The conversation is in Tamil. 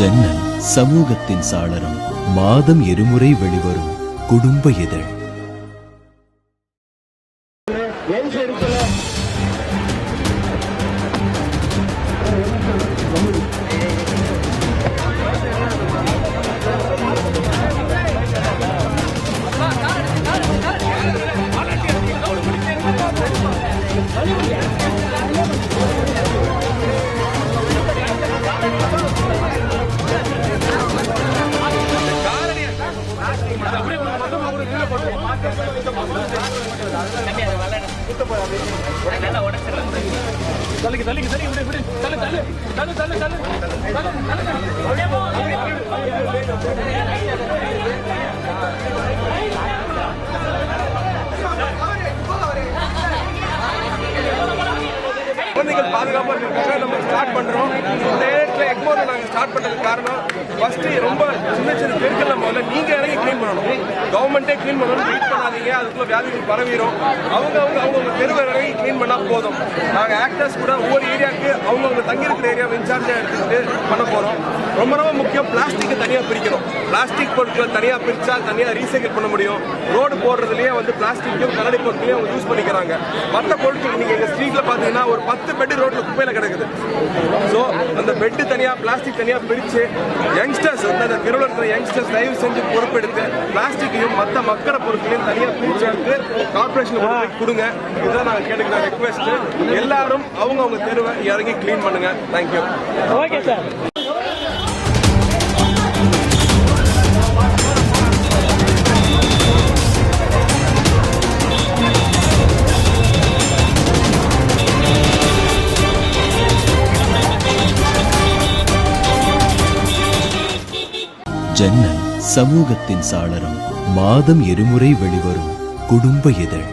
ஜன்னல் சமூகத்தின் சாளரம். மாதம் இருமுறை வெளிவரும் குடும்ப இதழ். குழந்தைகள் பாதுகாப்பாக இருக்கிறதுக்காக நம்ம ஸ்டார்ட் பண்ணுறோம். இந்த ஏரியாவில் எக்மோரில் நாங்கள் ஸ்டார்ட் பண்ணுறதுக்கு காரணம் ஃபஸ்ட்டு ரொம்ப சின்ன சின்ன பெருக்கல் முதல்ல நீங்கள் இறங்கி க்ளீன் பண்ணணும். கவர்மெண்ட்டே க்ளீன் பண்ணணும், வெயிட் பண்ணாதீங்க. அதுக்குள்ள வியாதிகள் பரவிடும். அவங்கவுங்க தெருவை இறங்கி க்ளீன் பண்ணால் போதும். நாங்கள் ஆக்டர்ஸ் கூட ஒவ்வொரு ஏரியாவுக்கு அவங்கவுங்க தங்கியிருக்கிற ஏரியாவை இன்சார்ஜாக எடுத்துக்கிட்டு பண்ண போகிறோம். ரொம்ப ரொம்ப முக்கியம், பிளாஸ்டிக்கை தனியாக பிரிக்கணும். பிளாஸ்டிக் பொருட்களை தனியாக பிரித்தா தனியாக ரீசைக்கிள் பண்ண முடியும். ரோடு போடுறதுலேயே பிளாஸ்டிக்கும் கண்ணாடி பொருட்களையும் அவங்க யூஸ் பண்ணிக்கிறாங்க. மற்ற பொருட்கள் நீங்கள் எங்கள் ஸ்ட்ரீட்டில் பார்த்தீங்கன்னா ஒரு 10 பெட் ரோட்டில் குப்பையில் கிடக்குது. ஸோ அந்த பெட்டு தனியாக பிளாஸ்டிக் தனியாக பிரித்து யங்ஸ்டர்ஸ் அந்த தெருவில் இருக்கிற யங்ஸ்டர்ஸ் தயவு செஞ்சு பொறுப்பெடுத்து பிளாஸ்டிக்கையும் மற்ற மக்கள பொருட்களையும் தனியாக பிரித்து எடுத்து கார்பரேஷனுக்கு கொடுங்க. இதுதான் நாங்கள் கேட்டுக்கிற ரெக்வெஸ்ட். எல்லாரும் அவங்கவுங்க தெருவை இறங்கி கிளீன் பண்ணுங்க. தேங்க்யூ. Okay sir. ஜன்னல் சமூகத்தின் சாளரம். மாதம் இருமுறை வெளிவரும் குடும்ப இதழ்.